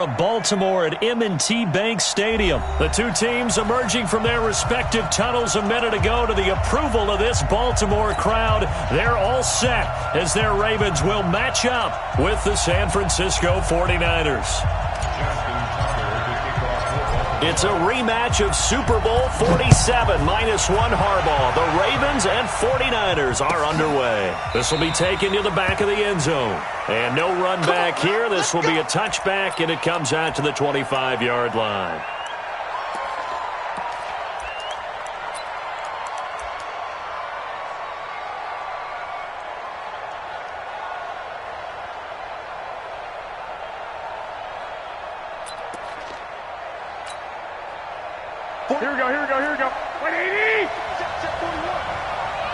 Of Baltimore at M&T Bank Stadium. The two teams emerging from their respective tunnels a minute ago to the approval of this Baltimore crowd. They're all set as their Ravens will match up with the San Francisco 49ers. It's a rematch of Super Bowl 47 -1 Harbaugh. The Ravens and 49ers are underway. This will be taken to the back of the end zone. And no run back here. This will be a touchback, and it comes out to the 25-yard line. Here we go. 180!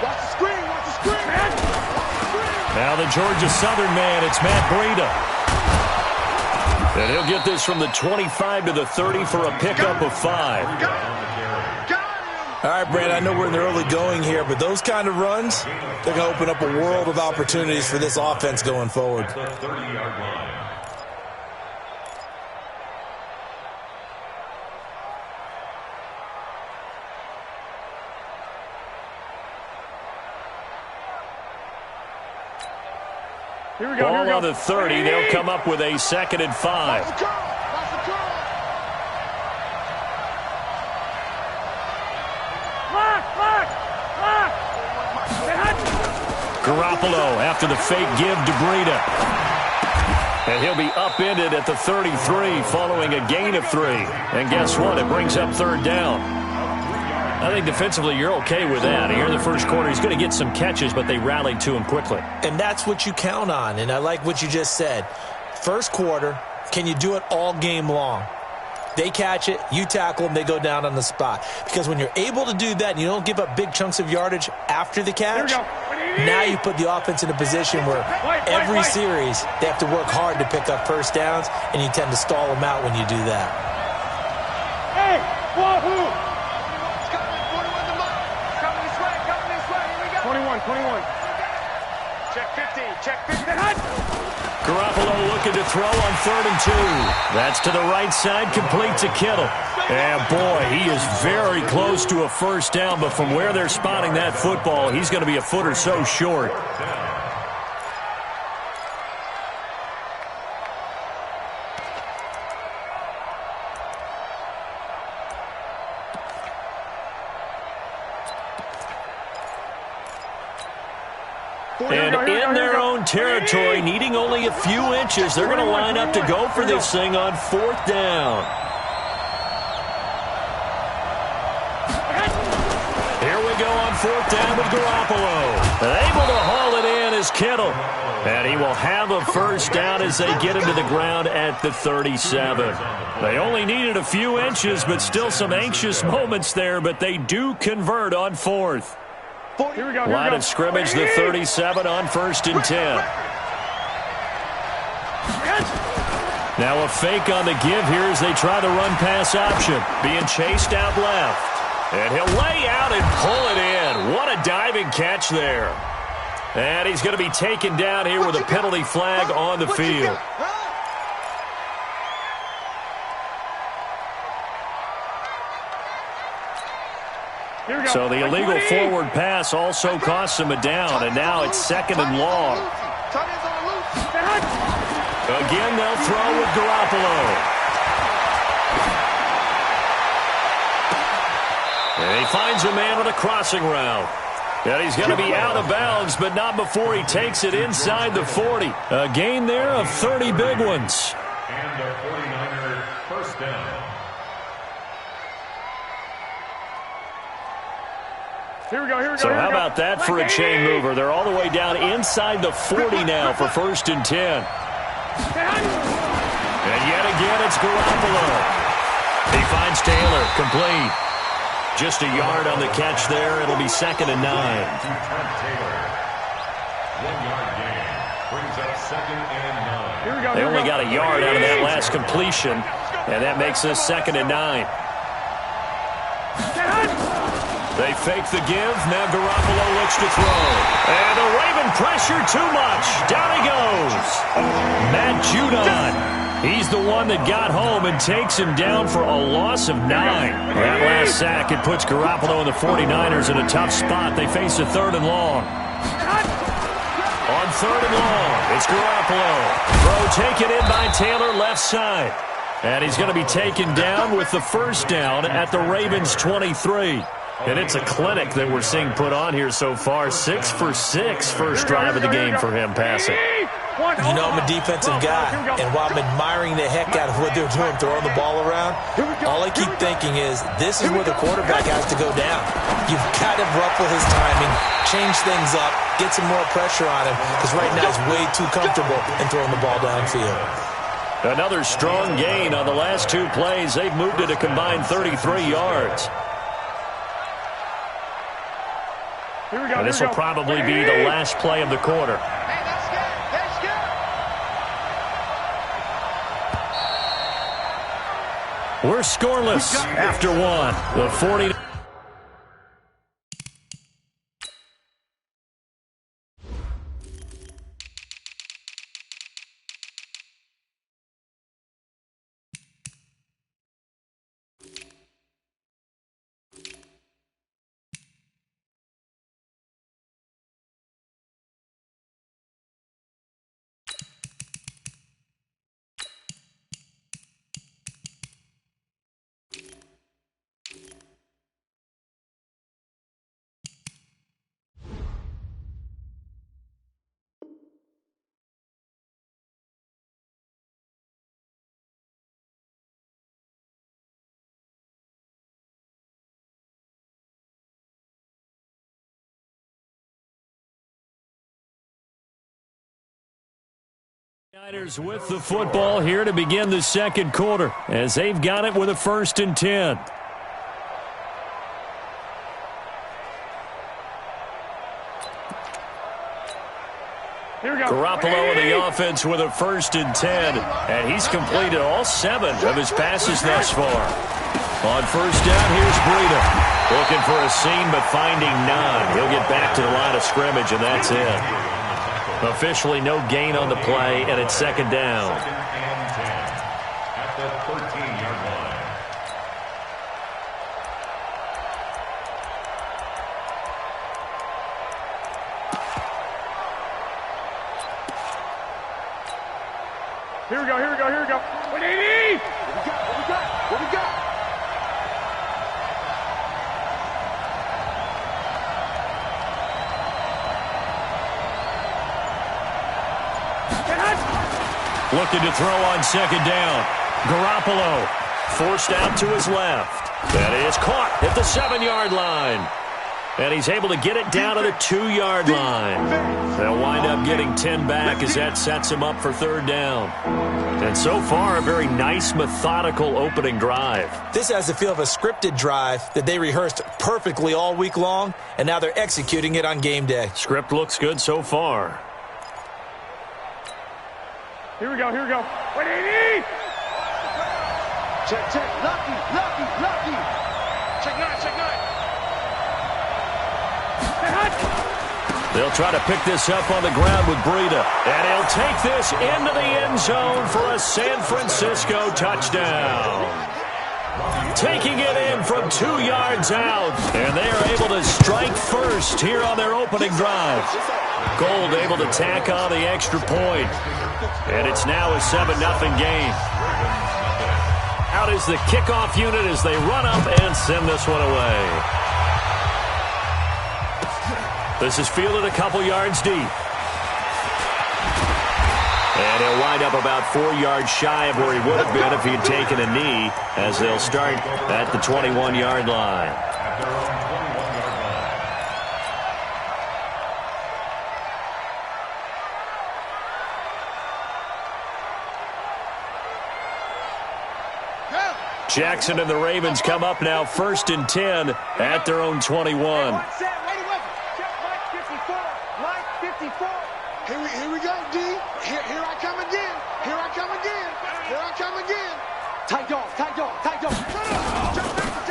Watch the screen, man! Now the Georgia Southern man, it's Matt Breida. And he'll get this from the 25 to the 30 for a pickup of 5. All right, Brad, I know we're in the early going here, but those kind of runs, they're going to open up a world of opportunities for this offense going forward. Here we go. Ball on the 30. They'll come up with a 2nd and 5. Garoppolo after the fake give to Breida. And he'll be upended at the 33 following a gain of 3. And guess what? It brings up 3rd down. I think defensively you're okay with that. Here in the first quarter, he's going to get some catches, but they rallied to him quickly. And that's what you count on, and I like what you just said. First quarter, can you do it all game long? They catch it, you tackle them, they go down on the spot. Because when you're able to do that and you don't give up big chunks of yardage after the catch, now you put the offense in a position where every series they have to work hard to pick up first downs, and you tend to stall them out when you do that. Hey, wahoo! 21. Check 50. Garoppolo looking to throw on 3rd and 2. That's to the right side, complete to Kittle. And boy, he is very close to a first down, but from where they're spotting that football, he's going to be a foot or so short. And in their own territory, needing only a few inches, they're going to line up to go for this thing on 4th down. Here we go on 4th down with Garoppolo. Able to haul it in is Kittle. And he will have a first down as they get him to the ground at the 37. They only needed a few inches, but still some anxious moments there, but they do convert on 4th. Here we go. Line of scrimmage, the 37 on 1st and 10. Now a fake on the give here as they try the run-pass option. Being chased out left. And he'll lay out and pull it in. What a diving catch there. And he's going to be taken down here with a penalty flag on the field. So the illegal forward pass also costs him a down, and now it's 2nd and long. Again, they'll throw with Garoppolo. And he finds a man with a crossing route. And he's going to be out of bounds, but not before he takes it inside the 40. A gain there of 30 big ones. And the 49er first down. Here we go. So how about that for a chain mover? They're all the way down inside the 40 now for 1st and 10. And yet again, it's Garoppolo. He finds Taylor, complete. Just a yard on the catch there. It'll be 2nd and 9. 1 yard gain brings up 2nd and 9. They only got a yard out of that last completion, and that makes this 2nd and 9. They fake the give. Now Garoppolo looks to throw. And the Raven pressure too much. Down he goes. Matt Judon He's the one that got home and takes him down for a loss of 9. That last sack, it puts Garoppolo and the 49ers in a tough spot. They face a 3rd and long. On 3rd and long, it's Garoppolo. Throw taken in by Taylor, left side. And he's going to be taken down with the first down at the Ravens' 23. And it's a clinic that we're seeing put on here so far. 6 for 6 first drive of the game for him passing. You know I'm a defensive guy, and while I'm admiring the heck out of what they're doing, throwing the ball around, all I keep thinking is this is where the quarterback has to go down. You've got to ruffle his timing, change things up, get some more pressure on him, because right now he's way too comfortable in throwing the ball downfield. Another strong gain on the last 2 plays. They've moved it a combined 33 yards. And this will probably be the last play of the quarter. We're scoreless after 1. The 40. Niners with the football here to begin the second quarter as they've got it with a 1st and 10. Garoppolo in the offense with a 1st and 10, and he's completed all 7 of his passes thus far. On 1st down, here's Breida. Looking for a seam, but finding none. He'll get back to the line of scrimmage, and that's it. Officially no gain on the play, and it's 2nd down. 2nd and 10 at the 13-yard line. Here we go, here we go, here we go. 180! What we got? What we got? Looking to throw on 2nd down. Garoppolo forced out to his left. That is caught at the 7-yard line. And he's able to get it down to the 2-yard line. They'll wind up getting 10 back as that sets him up for 3rd down. And so far, a very nice, methodical opening drive. This has the feel of a scripted drive that they rehearsed perfectly all week long, and now they're executing it on game day. Script looks good so far. Here we go, here we go. 180! Check, check. Lucky, lucky, lucky. Check 9, check 9. They'll try to pick this up on the ground with Breida. And he'll take this into the end zone for a San Francisco touchdown. Taking it in from 2 yards out. And they are able to strike first here on their opening drive. Gold able to tack on the extra point. And it's now a 7-0 game. Out is the kickoff unit as they run up and send this one away. This is fielded a couple yards deep. And he'll wind up about 4 yards shy of where he would have been if he had taken a knee, as they'll start at the 21-yard line. Jackson and the Ravens come up now 1st and 10 at their own 21. Line 54. Line 54. Here we go, D. Here I come again. Here I come again. Here I come again. Tight dog, tight dog, tight dog.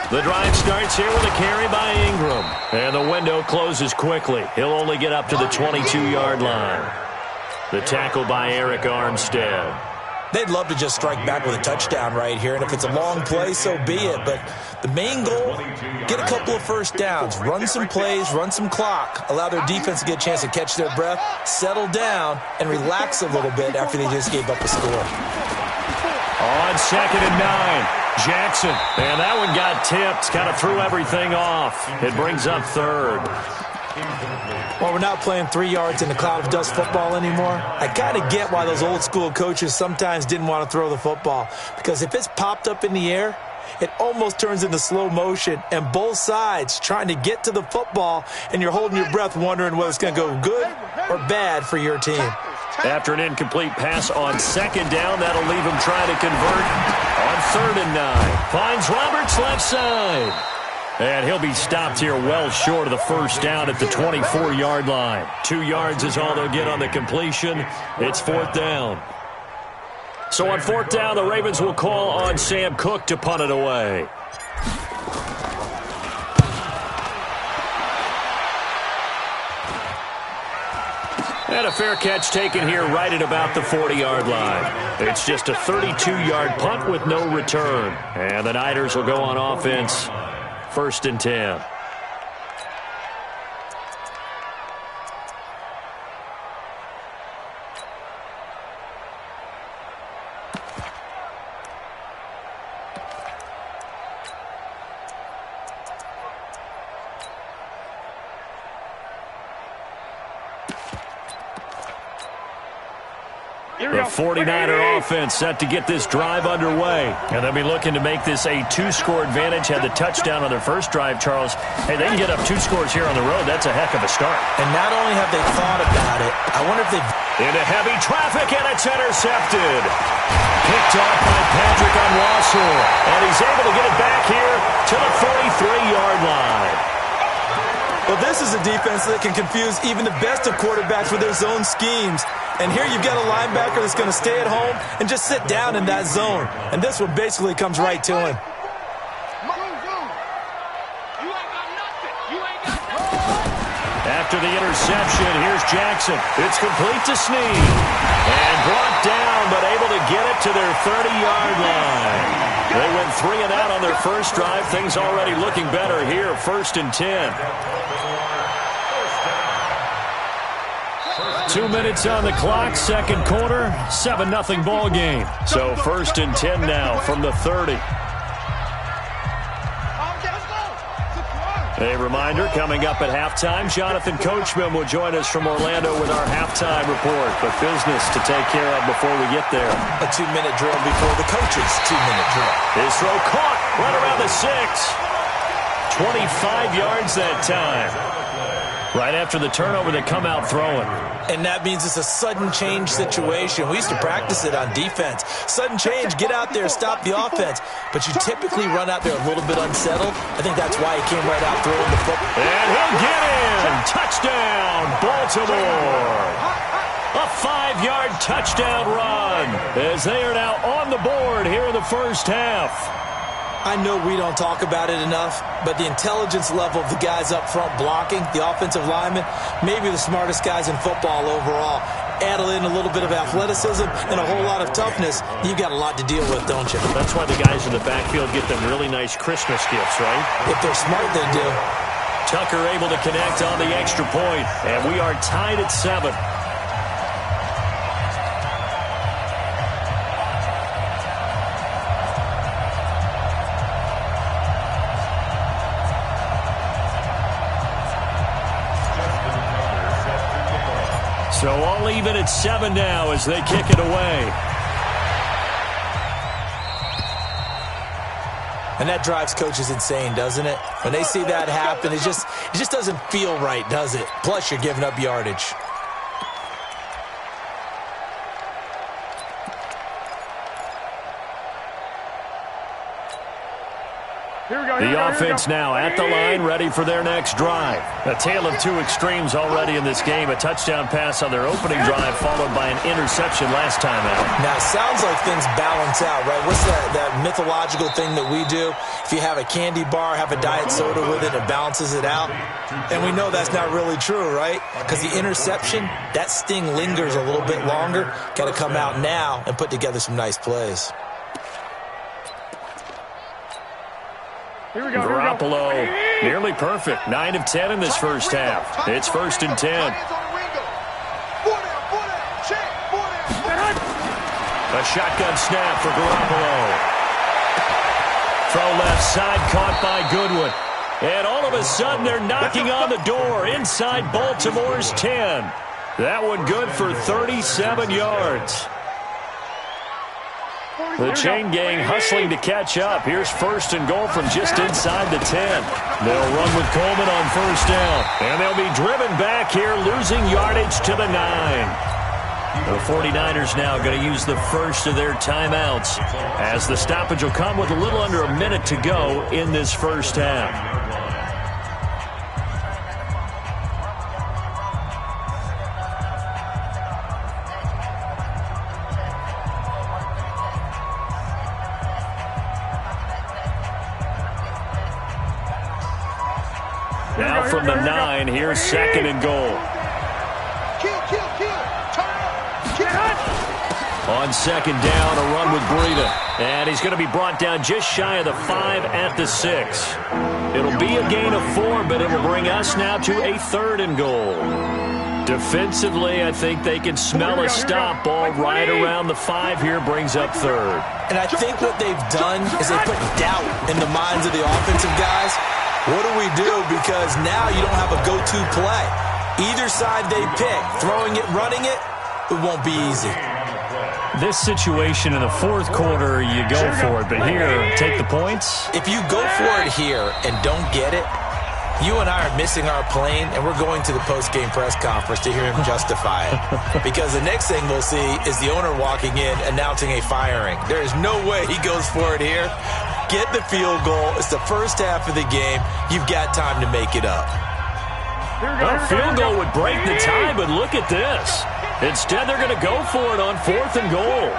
The drive starts here with a carry by Ingram. And the window closes quickly. He'll only get up to the 22-yard line. The tackle by Eric Armstead. They'd love to just strike back with a touchdown right here, and if it's a long play, so be it. But the main goal, get a couple of first downs, run some plays, run some clock, allow their defense to get a chance to catch their breath, settle down, and relax a little bit after they just gave up a score. On 2nd and 9, Jackson. And that one got tipped, kind of threw everything off. It brings up 3rd. Well, we're not playing 3 yards in the cloud of dust football anymore. I kind of get why those old school coaches sometimes didn't want to throw the football, because if it's popped up in the air, it almost turns into slow motion, and both sides trying to get to the football, and you're holding your breath wondering whether it's going to go good or bad for your team. After an incomplete pass on 2nd down, that'll leave him trying to convert on 3rd and 9. Finds Roberts left side. And he'll be stopped here well short of the first down at the 24-yard line. 2 yards is all they'll get on the completion. It's 4th down. So on 4th down, the Ravens will call on Sam Cook to punt it away. And a fair catch taken here right at about the 40-yard line. It's just a 32-yard punt with no return. And the Niners will go on offense. 1st and 10. The 49er offense set to get this drive underway. And they'll be looking to make this a 2-score advantage. Had the touchdown on their first drive, Charles. Hey, they can get up 2 scores here on the road. That's a heck of a start. And not only have they thought about it, I wonder if they've... Into heavy traffic, and it's intercepted. Picked off by Patrick on Wassel. And he's able to get it back here to the 43-yard line. Well, this is a defense that can confuse even the best of quarterbacks with their zone schemes. And here you've got a linebacker that's going to stay at home and just sit down in that zone. And this one basically comes right to him. After the interception, here's Jackson. It's complete to Snead. And brought down, but able to get it to their 30-yard line. They went 3 and out on their first drive. Things already looking better here. 1st and 10. 2 minutes on the clock, 2nd quarter, 7-0 ball game. So 1st and 10 now from the 30. A reminder, coming up at halftime, Jonathan Coachman will join us from Orlando with our halftime report. But business to take care of before we get there. A 2-minute drill before the coach's 2-minute drill. His throw caught right around the 6. 25 yards that time. Right after the turnover, they come out throwing. And that means it's a sudden change situation. We used to practice it on defense. Sudden change, get out there, stop the offense. But you typically run out there a little bit unsettled. I think that's why he came right out throwing the football. And he'll get in. Touchdown, Baltimore. A 5-yard touchdown run as they are now on the board here in the first half. I know we don't talk about it enough, but the intelligence level of the guys up front blocking, the offensive linemen, maybe the smartest guys in football overall. Add in a little bit of athleticism and a whole lot of toughness, you've got a lot to deal with, don't you? That's why the guys in the backfield get them really nice Christmas gifts, right? If they're smart, they do. Tucker able to connect on the extra point, and we are tied at 7. So all even at 7 now as they kick it away. And that drives coaches insane, doesn't it? When they see that happen, it just doesn't feel right, does it? Plus, you're giving up yardage. The offense now at the line, ready for their next drive. A tale of two extremes already in this game. A touchdown pass on their opening drive, followed by an interception last time out. Now, it sounds like things balance out, right? What's that mythological thing that we do? If you have a candy bar, have a diet soda with it, it balances it out. And we know that's not really true, right? Because the interception, that sting lingers a little bit longer. Got to come out now and put together some nice plays. Garoppolo, nearly perfect. 9 of 10 in this first half. It's 1st and 10. A shotgun snap for Garoppolo. Throw left side, caught by Goodwin. And all of a sudden, they're knocking on the door inside Baltimore's 10. That one good for 37 yards. The chain gang hustling to catch up. Here's 1st and goal from just inside the 10. They'll run with Coleman on 1st down. And they'll be driven back here, losing yardage to the 9. The 49ers now going to use the first of their timeouts, as the stoppage will come with a little under a minute to go in this first half. Now from the 9, here's 2nd and goal. On 2nd down, a run with Breida. And he's going to be brought down just shy of the 5 at the 6. It'll be a gain of 4, but it'll bring us now to a 3rd and goal. Defensively, I think they can smell a stop ball right around the 5 here, brings up 3rd. And I think what they've done is they put doubt in the minds of the offensive guys. What do we do? Because now you don't have a go-to play. Either side they pick, throwing it, running it, it won't be easy. This situation in the 4th quarter, you go for it. But here, take the points. If you go for it here and don't get it, you and I are missing our plane, and we're going to the post-game press conference to hear him justify it. Because the next thing we'll see is the owner walking in announcing a firing. There is no way he goes for it here. Get the field goal. It's the first half of the game. You've got time to make it up. A field goal would break the tie, but look at this. Instead, they're going to go for it on 4th and goal.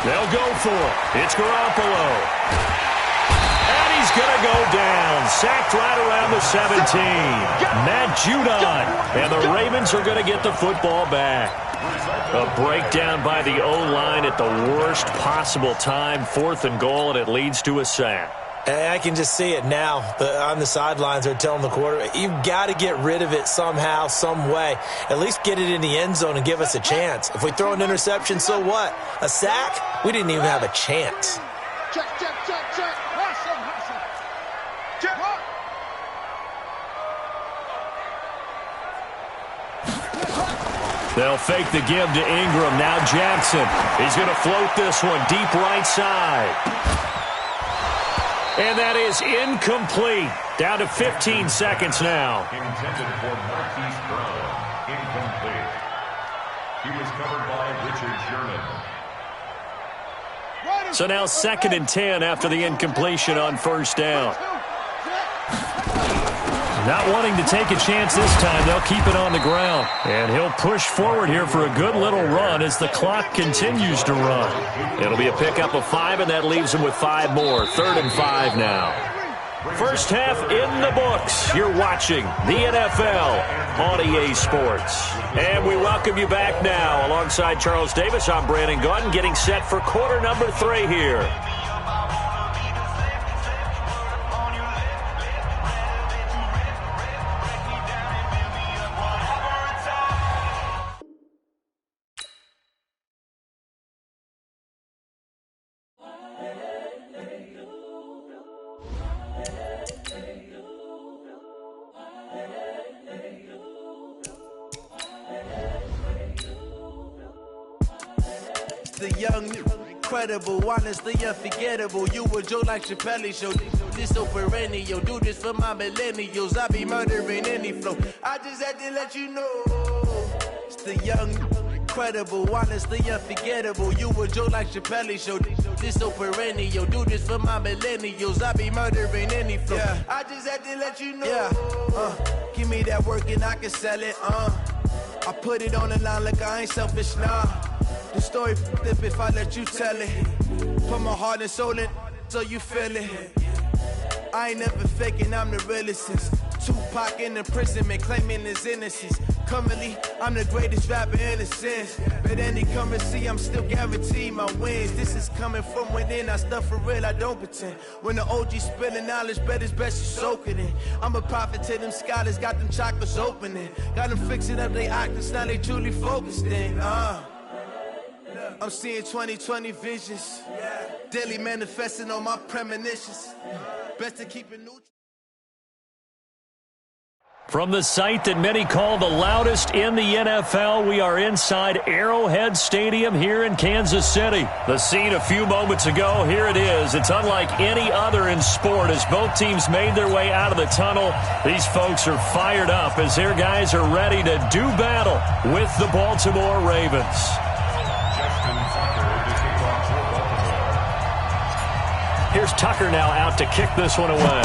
They'll go for it. It's Garoppolo. And he's going to go down. Sacked right around the 17. Matt Judon. And the Ravens are going to get the football back. A breakdown by the O-line at the worst possible time. 4th and goal, and it leads to a sack. And I can just see it now. On the sidelines, they're telling the quarterback, you've got to get rid of it somehow, some way. At least get it in the end zone and give us a chance. If we throw an interception, so what? A sack? We didn't even have a chance. Check. They'll fake the give to Ingram. Now Jackson. He's going to float this one deep right side. And that is incomplete. Down to 15 seconds now. Intended for Marquise Brown. Incomplete. He was covered by Richard Sherman. So now 2nd and 10 after the incompletion on 1st down. Not wanting to take a chance this time, they'll keep it on the ground. And he'll push forward here for a good little run as the clock continues to run. It'll be a pickup of 5, and that leaves him with 5 more. 3rd and 5 now. First half in the books. You're watching the NFL on EA Sports. And we welcome you back now. Alongside Charles Davis, I'm Brandon Gunn, getting set for quarter number 3 here. The young, incredible, honestly unforgettable. You were Joe like Chappelle Show. This so perennial, do this for my millennials. I be murdering any flow. I just had to let you know, it's the young, incredible, honestly unforgettable. You a Joe like Chappelle show. This so perennial, do this for my millennials. I be murdering any flow. Yeah. I just had to let you know. Yeah. Give me that work and I can sell it. I put it on the line like I ain't selfish, nah. The story flip if I let you tell it. Put my heart and soul in so you feel it. I ain't never faking, I'm the realest since Tupac in imprisonment, claiming his innocence. Currently, I'm the greatest rapper in a sense. But any come and see, I'm still guaranteed my wins. This is coming from within, I stuff for real, I don't pretend. When the OG spilling knowledge, bet it's best you soak it in. I'm a prophet to them scholars, got them chakras opening. Got them fixing up their octaves, now they truly focused in. I'm seeing 2020 visions. Daily manifesting on my premonitions. Best to keep it neutral. From the site that many call the loudest in the NFL, we are inside Arrowhead Stadium here in Kansas City. The scene a few moments ago, here it is. It's unlike any other in sport as both teams made their way out of the tunnel. These folks are fired up as their guys are ready to do battle with the Baltimore Ravens. Here's Tucker now out to kick this one away.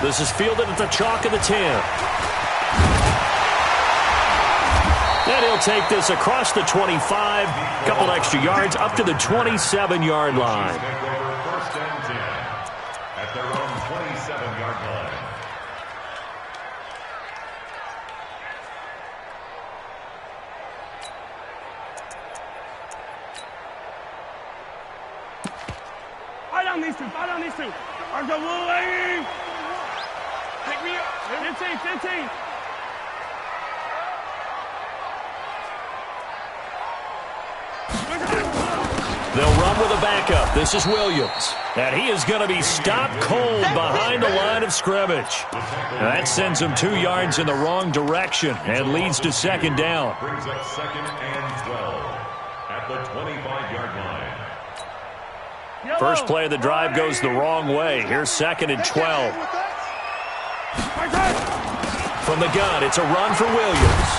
This is fielded at the chalk of the 10. And he'll take this across the 25, couple extra yards up to the 27-yard line. First and 10 at their own 27-yard line. Fire on these two. Arms are moving. Pick me up. 15. They'll run with a backup. This is Williams. And he is going to be stopped cold behind the line of scrimmage. That sends him 2 yards in the wrong direction and leads to second down. Brings up second and 12 at the 25-yard line. First play of the drive goes the wrong way. Here's second and 12. From the gun, it's a run for Williams.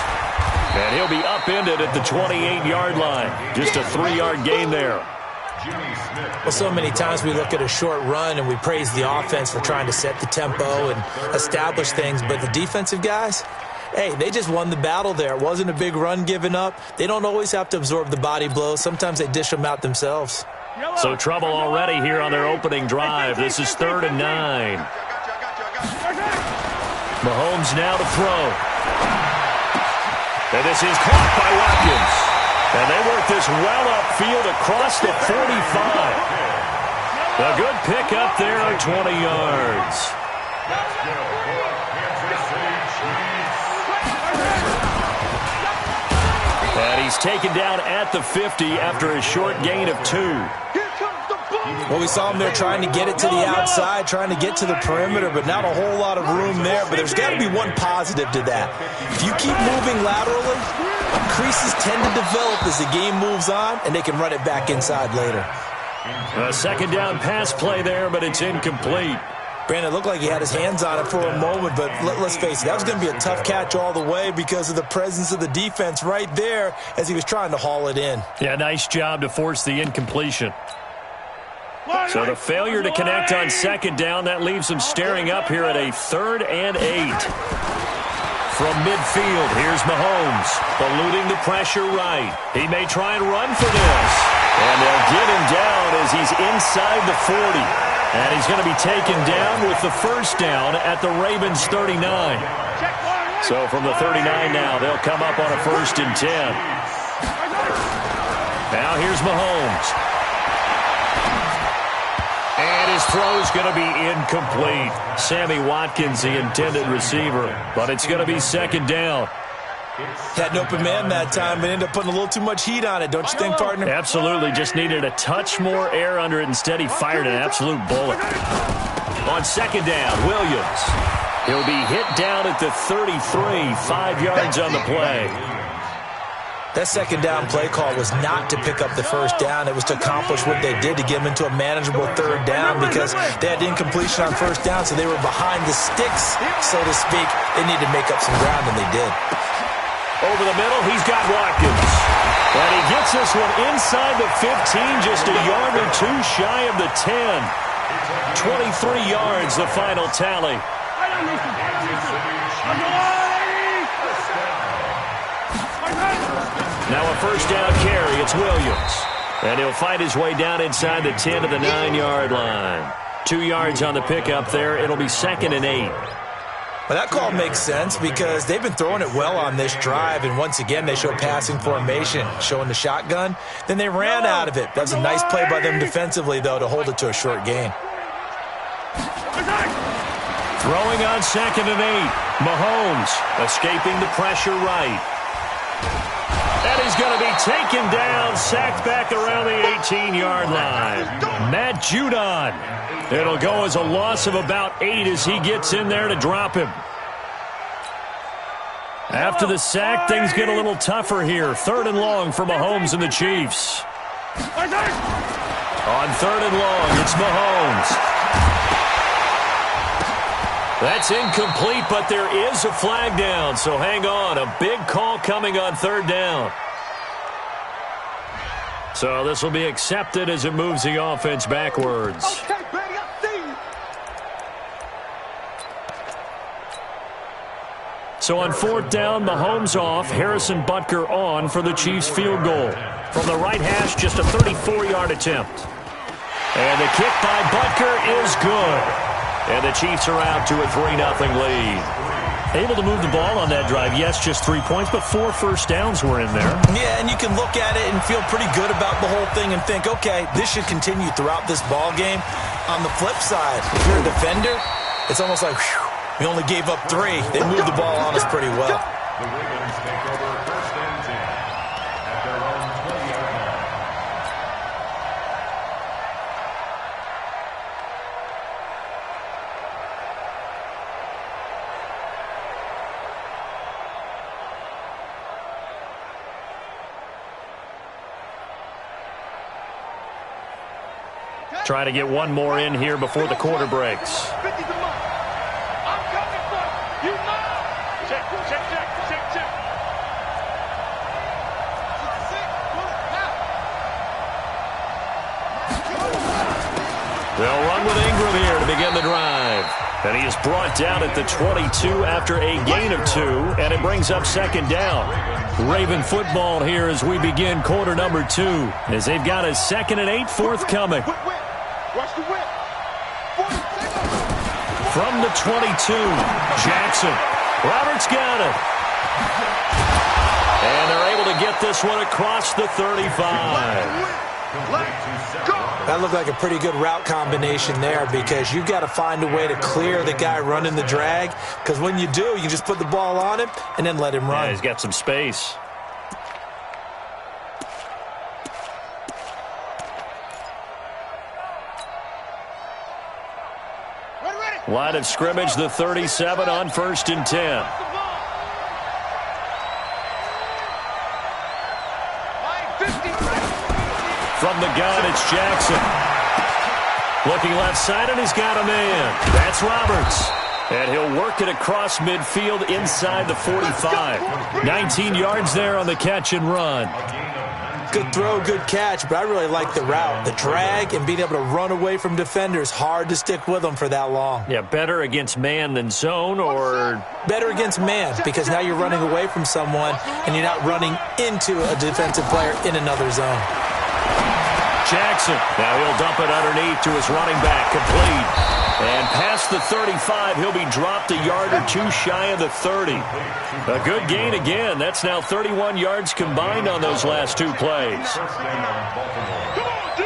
And he'll be upended at the 28-yard line. Just a 3-yard gain there. Well, so many times we look at a short run and we praise the offense for trying to set the tempo and establish things. But the defensive guys, hey, they just won the battle there. It wasn't a big run given up. They don't always have to absorb the body blows. Sometimes they dish them out themselves. So trouble already here on their opening drive. This is 3rd and 9. Mahomes now to throw. And this is caught by Watkins. And they work this well upfield across the 45. A good pick up there at 20 yards. And he's taken down at the 50 after a short gain of 2. Well, we saw him there trying to get it to the outside, trying to get to the perimeter, but not a whole lot of room there. But there's got to be one positive to that. If you keep moving laterally, creases tend to develop as the game moves on, and they can run it back inside later. A second down pass play there, but it's incomplete. Brandon, it looked like he had his hands on it for a moment, but let's face it, that was going to be a tough catch all the way because of the presence of the defense right there as he was trying to haul it in. Yeah, nice job to force the incompletion. So the failure to connect on second down, that leaves them staring up here at a 3rd and 8. From midfield, here's Mahomes, eluding the pressure right. He may try and run for this. And they'll get him down as he's inside the 40. And he's going to be taken down with the first down at the Ravens 39. So from the 39 now, they'll come up on a 1st and 10. Now here's Mahomes. And his throw's going to be incomplete. Sammy Watkins, the intended receiver, but it's going to be second down. Had an open man that time, but ended up putting a little too much heat on it, don't you think, partner? Absolutely. Just needed a touch more air under it. Instead, he fired an absolute bullet. On second down, Williams. He'll be hit down at the 33, 5 yards on the play. That second down play call was not to pick up the first down. It was to accomplish what they did, to get them into a manageable third down, because they had incompletion on first down, so they were behind the sticks, so to speak. They needed to make up some ground, and they did. Over the middle, he's got Watkins. And he gets this one inside the 15, just a yard or two shy of the 10. 23 yards, the final tally. Now a first down carry. It's Williams. And he'll find his way down inside the 10 to the 9-yard line. 2 yards on the pickup there. It'll be 2nd and 8. Well, that call makes sense because they've been throwing it well on this drive, and once again they show passing formation, showing the shotgun. Then they ran out of it. That was a nice play by them defensively, though, to hold it to a short gain. Throwing on 2nd and 8. Mahomes escaping the pressure right. And he's going to be taken down, sacked back around the 18-yard line. Matt Judon. It'll go as a loss of about 8 as he gets in there to drop him. After the sack, things get a little tougher here. 3rd and long for Mahomes and the Chiefs. On 3rd and long, it's Mahomes. That's incomplete, but there is a flag down, so hang on. A big call coming on 3rd down. So this will be accepted as it moves the offense backwards. Okay, buddy, I see you. So on 4th down, Mahomes off, Harrison Butker on for the Chiefs field goal. From the right hash, just a 34-yard attempt. And the kick by Butker is good. And the Chiefs are out to a 3-0 lead. Able to move the ball on that drive. Yes, just 3 points, but 4 first downs were in there. Yeah, and you can look at it and feel pretty good about the whole thing and think, okay, this should continue throughout this ball game. On the flip side, if you're a defender, it's almost like, whew, we only gave up 3. They moved the ball on us pretty well. The Ravens take over 1st and 10 at their own 20-yard line. Try to get one more in here before the quarter breaks. 50's a month. I'm coming for you. You know. Check. They'll run with Ingram here to begin the drive. And he is brought down at the 22 after a gain of 2, and it brings up 2nd down. Raven football here as we begin quarter number 2, as they've got a 2nd and 8 forthcoming. Watch the whip. From the 22, Jackson. Roberts got it. And they're able to get this one across the 35. That looked like a pretty good route combination there, because you've got to find a way to clear the guy running the drag, because when you do, you just put the ball on him and then let him run. Yeah, he's got some space. Line of scrimmage, the 37 on 1st and 10. From the gun, it's Jackson. Looking left side, and he's got a man. That's Roberts. And he'll work it across midfield inside the 45. 19 yards there on the catch and run. Good throw, good catch, but I really like the route. The drag and being able to run away from defenders, hard to stick with them for that long. Yeah, better against man than zone, or? Better against man, because now you're running away from someone and you're not running into a defensive player in another zone. Jackson, now he'll dump it underneath to his running back, complete. And past the 35, he'll be dropped a yard or 2 shy of the 30. A good gain again. That's now 31 yards combined on those last 2 plays. Come on, D.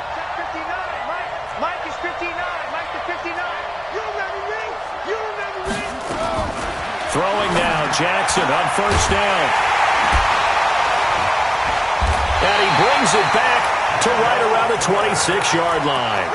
Check 59. Mike is 59. Mike is 59. You remember me? You remember me? Throwing now, Jackson on 1st down. And he brings it back to right around the 26-yard line.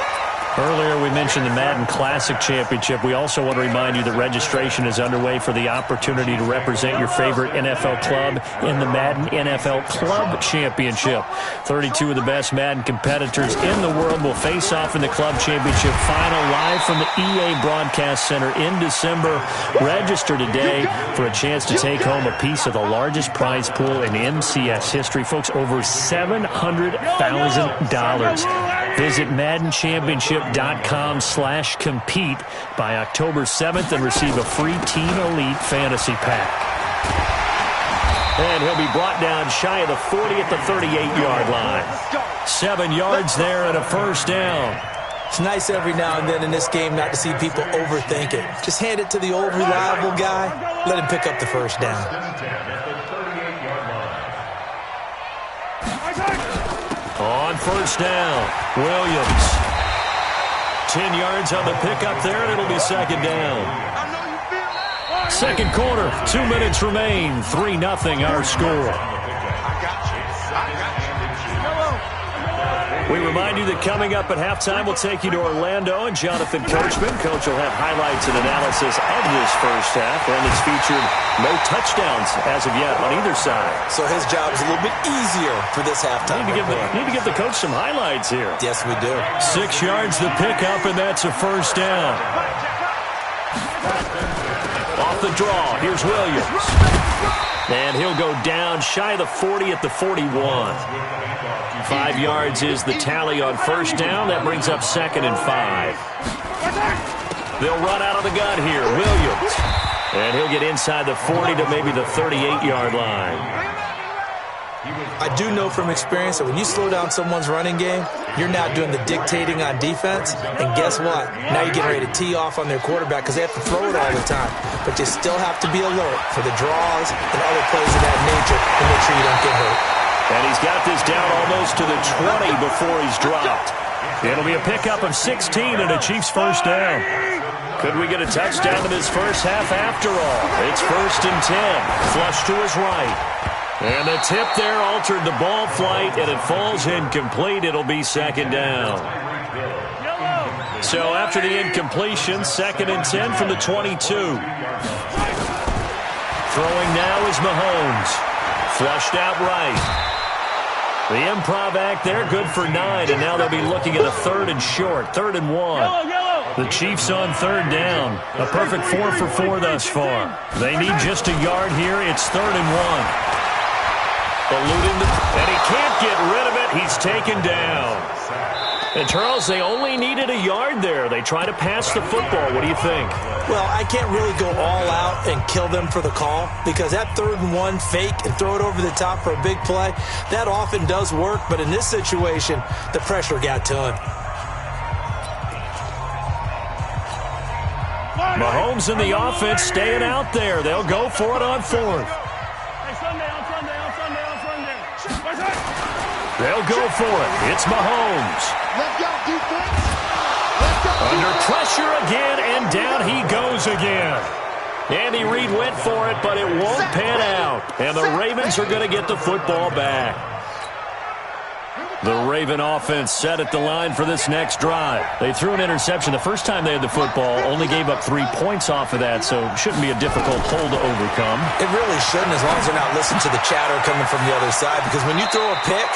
Earlier we mentioned the Madden Classic Championship. We also want to remind you that registration is underway for the opportunity to represent your favorite NFL club in the Madden NFL Club Championship. 32 of the best Madden competitors in the world will face off in the Club Championship final live from the EA Broadcast Center in December. Register today for a chance to take home a piece of the largest prize pool in MCS history. Folks, over $700,000. Visit MaddenChampionship.com/compete by October 7th and receive a free Team Elite Fantasy Pack. And he'll be brought down shy of the 40 at the 38-yard line. 7 yards there and a first down. It's nice every now and then in this game not to see people overthink it. Just hand it to the old reliable guy. Let him pick up the first down. On first down, Williams. 10 yards on the pickup there, and it'll be second down. Second quarter, 2 minutes remain. 3-0 our score. We remind you that coming up at halftime, we'll take you to Orlando and Jonathan Coachman. Coach will have highlights and analysis of this first half, and it's featured no touchdowns as of yet on either side. So his job is a little bit easier for this halftime. Need to give the coach some highlights here. Yes, we do. 6 yards the pickup, and that's a first down. Off the draw, here's Williams. And he'll go down shy of the 40 at the 41. 5 yards is the tally on first down. That brings up 2nd and 5. They'll run out of the gun here. Williams. And he'll get inside the 40 to maybe the 38-yard line. I do know from experience that when you slow down someone's running game, you're now doing the dictating on defense. And guess what? Now you're getting ready to tee off on their quarterback because they have to throw it all the time. But you still have to be alert for the draws and other plays of that nature to make sure you don't get hurt. And he's got this down almost to the 20 before he's dropped. It'll be a pickup of 16 and a Chiefs first down. Could we get a touchdown in this first half after all? It's 1st and 10. Flush to his right. And the tip there altered the ball flight, and it falls incomplete. It'll be 2nd down. So after the incompletion, 2nd and 10 from the 22. Throwing now is Mahomes. Flushed out right. The improv act there, good for 9, and now they'll be looking at a 3rd and short, 3rd and 1. The Chiefs on 3rd down. A perfect 4 for 4 thus far. They need just a yard here. It's 3rd and 1. Eluding and he can't get rid of it. He's taken down. And, Charles, they only needed a yard there. They try to pass the football. What do you think? Well, I can't really go all out and kill them for the call because that 3rd and 1 fake and throw it over the top for a big play, that often does work. But in this situation, the pressure got to him. Mahomes and the offense staying out there. They'll go for it on 4th. They'll go for it. It's Mahomes. Let's go, defense. Let's go, Under defense. pressure again, and down he goes again. Andy Reid went for it, but it won't pan out. And the Ravens are going to get the football back. The Raven offense set at the line for this next drive. They threw an interception the first time they had the football, only gave up 3 points off of that, so it shouldn't be a difficult hole to overcome. It really shouldn't, as long as they're not listening to the chatter coming from the other side, because when you throw a pick,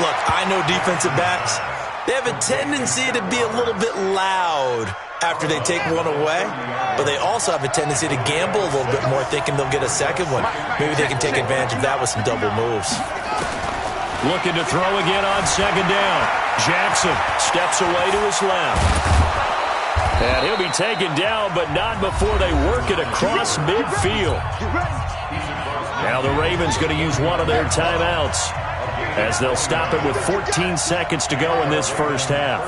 look, I know defensive backs, they have a tendency to be a little bit loud after they take one away, but they also have a tendency to gamble a little bit more, thinking they'll get a second one. Maybe they can take advantage of that with some double moves. Looking to throw again on 2nd down. Jackson steps away to his left. And he'll be taken down, but not before they work it across midfield. Now the Ravens going to use one of their timeouts, as they'll stop it with 14 seconds to go in this first half.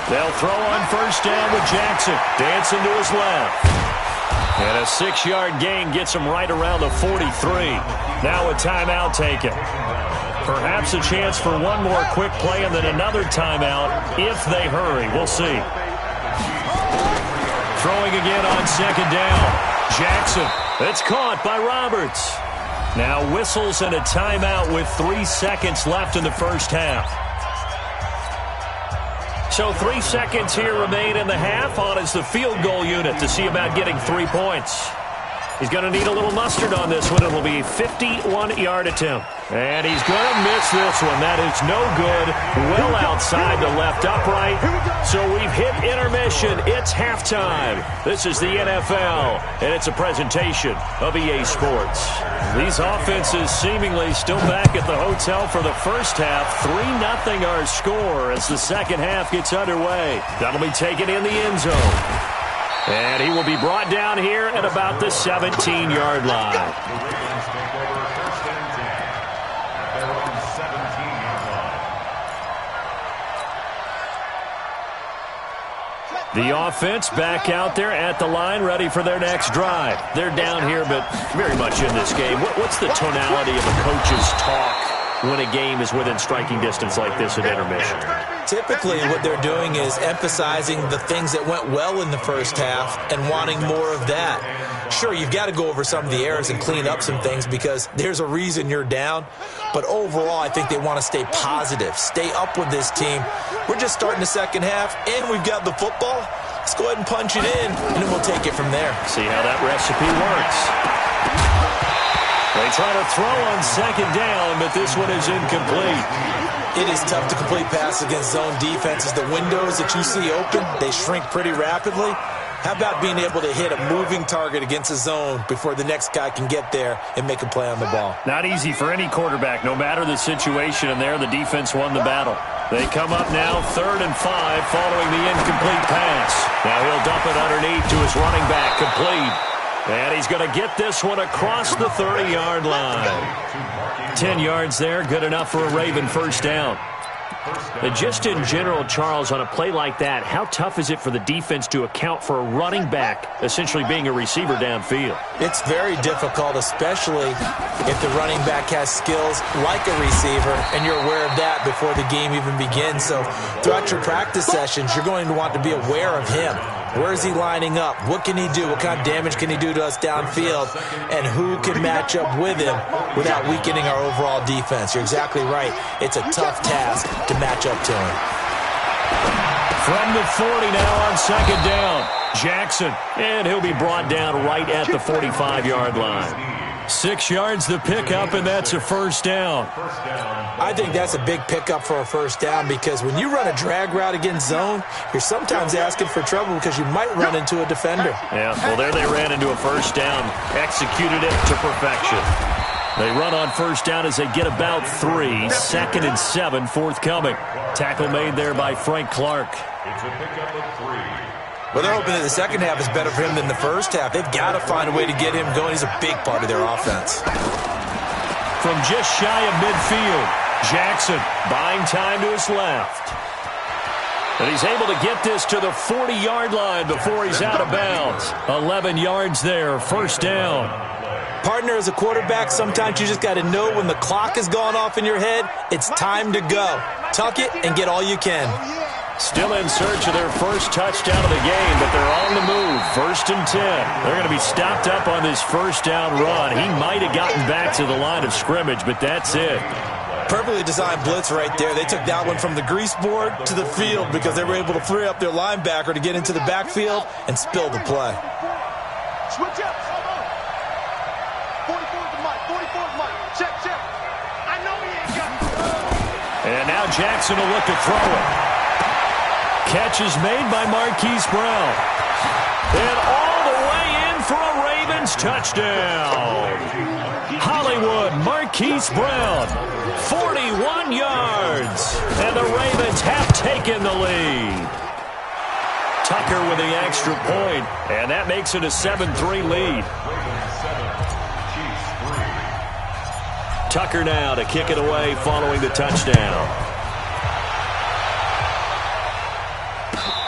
They'll throw on first down with Jackson, dancing to his left. And a 6-yard gain gets him right around the 43. Now a timeout taken. Perhaps a chance for one more quick play and then another timeout if they hurry. We'll see. Throwing again on 2nd down. Jackson. It's caught by Roberts. Now whistles and a timeout with 3 seconds left in the first half. So 3 seconds here remain in the half. On is the field goal unit to see about getting 3 points. He's going to need a little mustard on this one. It'll be a 51-yard attempt. And he's going to miss this one. That is no good. Well outside the left upright. So we've hit intermission. It's halftime. This is the NFL, and it's a presentation of EA Sports. These offenses seemingly still back at the hotel for the first half. 3-0 our score as the second half gets underway. That'll be taken in the end zone. And he will be brought down here at about the 17-yard line. The offense back out there at the line, ready for their next drive. They're down here, but very much in this game. What's the tonality of a coach's talk when a game is within striking distance like this at intermission? Typically, what they're doing is emphasizing the things that went well in the first half and wanting more of that. Sure, you've got to go over some of the errors and clean up some things because there's a reason you're down. But overall, I think they want to stay positive, stay up with this team. We're just starting the second half, and we've got the football. Let's go ahead and punch it in, and then we'll take it from there. See how that recipe works. They try to throw on second down, but this one is incomplete. It is tough to complete passes against zone defenses. The windows that you see open, they shrink pretty rapidly. How about being able to hit a moving target against a zone before the next guy can get there and make a play on the ball? Not easy for any quarterback, no matter the situation, and there the defense won the battle. They come up now 3rd and 5 following the incomplete pass. Now he'll dump it underneath to his running back, complete. And he's going to get this one across the 30-yard line. 10 yards there, good enough for a Raven first down. Just in general, Charles, on a play like that, how tough is it for the defense to account for a running back essentially being a receiver downfield? It's very difficult, especially if the running back has skills like a receiver, and you're aware of that before the game even begins. So throughout your practice sessions, you're going to want to be aware of him. Where is he lining up? What can he do? What kind of damage can he do to us downfield? And who can match up with him without weakening our overall defense? You're exactly right. It's a tough task to match up to him. From the 40 now on second down, Jackson. And he'll be brought down right at the 45-yard line. 6 yards the pickup, and that's a first down. I think that's a big pickup for a first down because when you run a drag route against zone, you're sometimes asking for trouble because you might run into a defender. Yeah, well, there they ran into a first down, executed it to perfection. They run on first down as they get about 3. 2nd and 7 forthcoming. Tackle made there by Frank Clark. It's a pickup of 3. Well, they're hoping that the second half is better for him than the first half. They've got to find a way to get him going. He's a big part of their offense. From just shy of midfield, Jackson buying time to his left. And he's able to get this to the 40-yard line before he's out of bounds. 11 yards there, first down. Partner, as a quarterback, sometimes you just got to know when the clock has gone off in your head, it's time to go. Tuck it and get all you can. Still in search of their first touchdown of the game, but they're on the move. 1st and 10. They're going to be stopped up on this first down run. He might have gotten back to the line of scrimmage, but that's it. Perfectly designed blitz right there. They took that one from the grease board to the field because they were able to free up their linebacker to get into the backfield and spill the play. Switch up. 44's the mic. 44's mic. Check. I know he ain't got it. And now Jackson will look to throw it. Catch is made by Marquise Brown. And all the way in for a Ravens touchdown. Hollywood, Marquise Brown, 41 yards. And the Ravens have taken the lead. Tucker with the extra point, and that makes it a 7-3 lead. Tucker now to kick it away following the touchdown.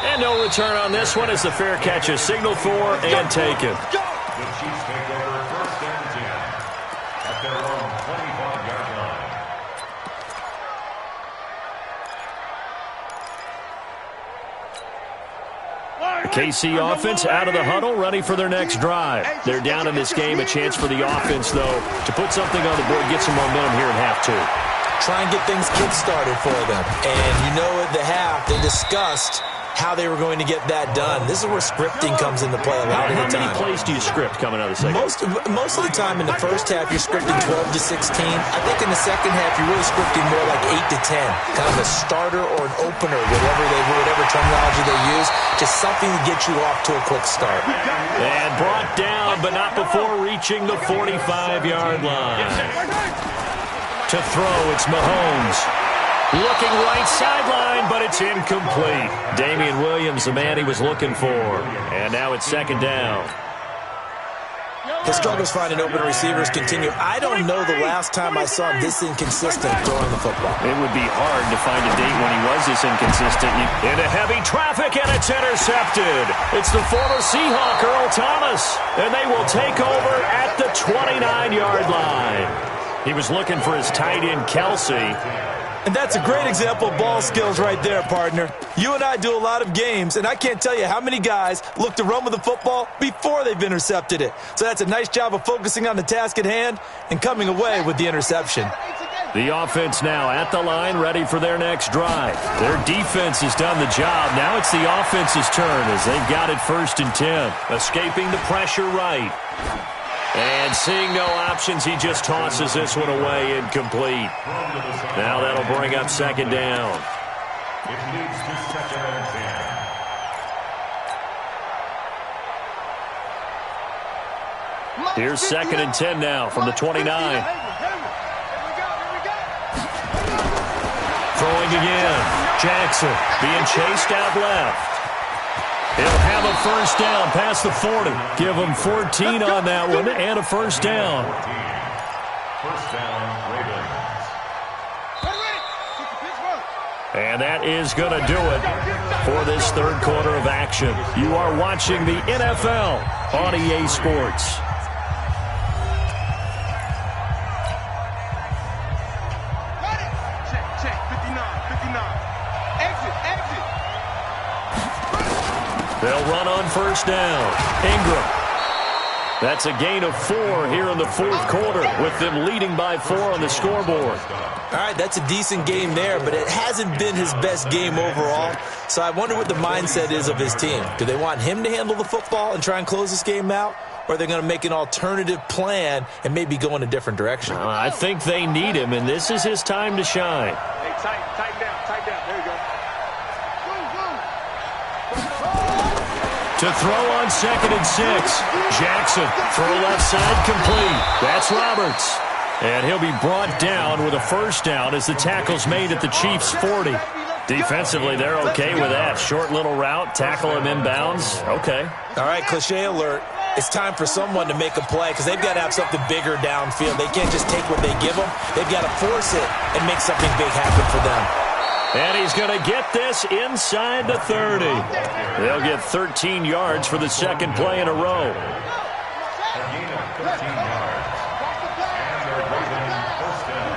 And no return on this one as the fair catch is signaled for and taken. The Chiefs take over 1st and 10 at their own 25-yard line. KC offense out of the huddle, ready for their next drive. They're down in this game. A chance for the offense, though, to put something on the board, get some momentum here in half 2. Try and get things kick-started for them. And you know at the half, they discussed how they were going to get that done. This is where scripting comes into play a lot of the time. How many plays do you script coming out of the second? Most of the time in the first half, you're scripting 12 to 16. I think in the second half, you're really scripting more like 8 to 10. Kind of a starter or an opener, whatever terminology they use. Just something to get you off to a quick start. And brought down, but not before reaching the 45-yard line. To throw, it's Mahomes. Looking right sideline, but it's incomplete. Damian Williams, the man he was looking for. And now it's second down. His struggles finding open receivers continue. I don't know the last time I saw him this inconsistent throwing the football. It would be hard to find a date when he was this inconsistent. Into heavy traffic, and it's intercepted. It's the former Seahawk, Earl Thomas. And they will take over at the 29-yard line. He was looking for his tight end, Kelsey. And that's a great example of ball skills right there, partner. You and I do a lot of games, and I can't tell you how many guys look to run with the football before they've intercepted it. So that's a nice job of focusing on the task at hand and coming away with the interception. The offense now at the line, ready for their next drive. Their defense has done the job. Now it's the offense's turn as they've got it 1st and 10. Escaping the pressure right. And seeing no options, he just tosses this one away, incomplete. Now that'll bring up second down. It leads to second and 10. Here's second and 10 now from the 29. Throwing again. Jackson being chased out left. He'll have a first down past the 40. Give him 14 on that one and a first down. First down, Ravens. And that is going to do it for this third quarter of action. You are watching the NFL on EA Sports. Check, 59. Exit. They'll run on first down. Ingram. That's a gain of 4 here in the fourth quarter with them leading by 4 on the scoreboard. All right, that's a decent game there, but it hasn't been his best game overall. So I wonder what the mindset is of his team. Do they want him to handle the football and try and close this game out? Or are they going to make an alternative plan and maybe go in a different direction? I think they need him, and this is his time to shine. Hey, tighten down. There you go. To throw on 2nd and 6. Jackson, throw left side, complete. That's Roberts. And he'll be brought down with a first down as the tackle's made at the Chiefs' 40. Defensively, they're okay with that. Short little route, tackle him inbounds. Okay. All right, cliche alert. It's time for someone to make a play because they've got to have something bigger downfield. They can't just take what they give them. They've got to force it and make something big happen for them. And he's going to get this inside the 30. They'll get 13 yards for the second play in a row. A gain of 13 yards. And they're Ravens first down.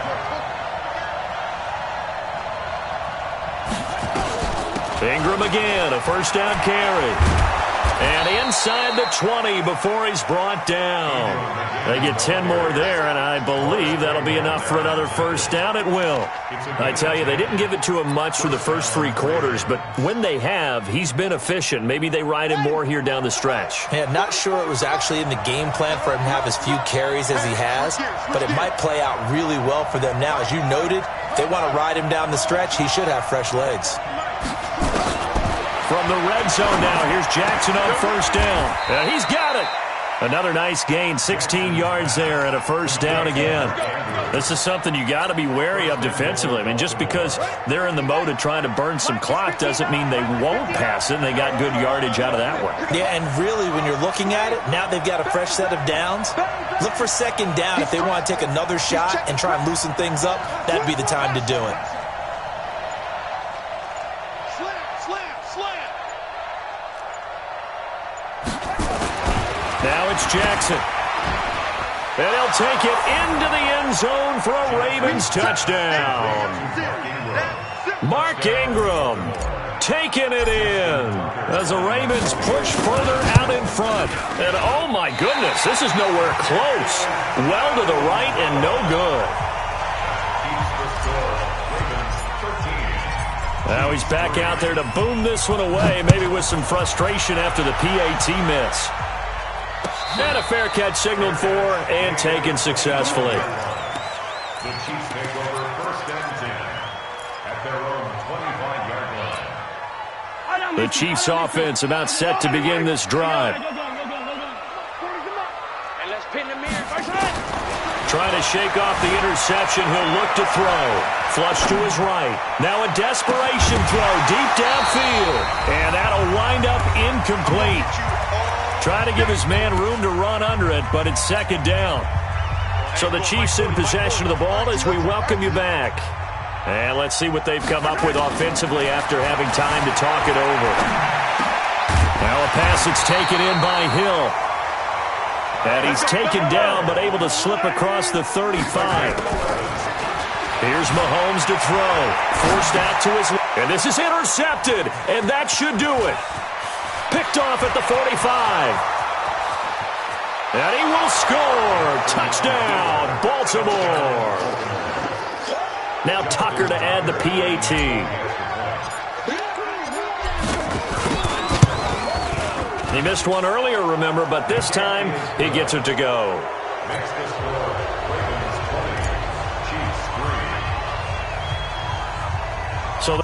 Ingram again, a first down carry. And inside the 20 before he's brought down. They get 10 more there, and I believe that'll be enough for another first down. It will. I tell you, they didn't give it to him much for the first 3 quarters, but when they have, he's been efficient. Maybe they ride him more here down the stretch. Yeah, not sure it was actually in the game plan for him to have as few carries as he has, but it might play out really well for them now. As you noted, if they want to ride him down the stretch, he should have fresh legs. From the red zone now, here's Jackson on first down. And he's got it. Another nice gain, 16 yards there and a first down again. This is something you got to be wary of defensively. I mean, just because they're in the mode of trying to burn some clock doesn't mean they won't pass it, and they got good yardage out of that one. Yeah, and really, when you're looking at it, now they've got a fresh set of downs. Look for second down if they want to take another shot and try and loosen things up. That'd be the time to do it. Now it's Jackson. And he'll take it into the end zone for a Ravens touchdown. Mark Ingram taking it in as the Ravens push further out in front. And oh my goodness, this is nowhere close. Well to the right and no good. Now he's back out there to boom this one away, maybe with some frustration after the PAT miss. And a fair catch signaled for and taken successfully. The Chiefs take over first and 10 at their own 25-yard line. The Chiefs offense about set to begin this drive. Trying to shake off the interception. He'll look to throw. Flush to his right. Now a desperation throw deep downfield. And that'll wind up incomplete. Trying to give his man room to run under it, but it's second down. So the Chiefs in possession of the ball as we welcome you back. And let's see what they've come up with offensively after having time to talk it over. Now a pass that's taken in by Hill. And he's taken down, but able to slip across the 35. Here's Mahomes to throw. Forced out to his left. And this is intercepted, and that should do it. Picked off at the 45. And he will score. Touchdown, Baltimore. Now Tucker to add the PAT. He missed one earlier, remember, but this time he gets it to go. Makes the score Ravens 20, Chiefs 3. So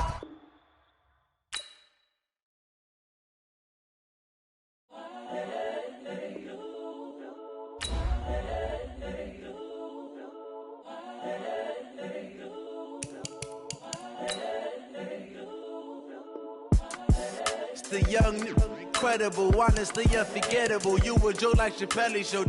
the young, incredible, honestly unforgettable. You were Joe like Chappelle Show.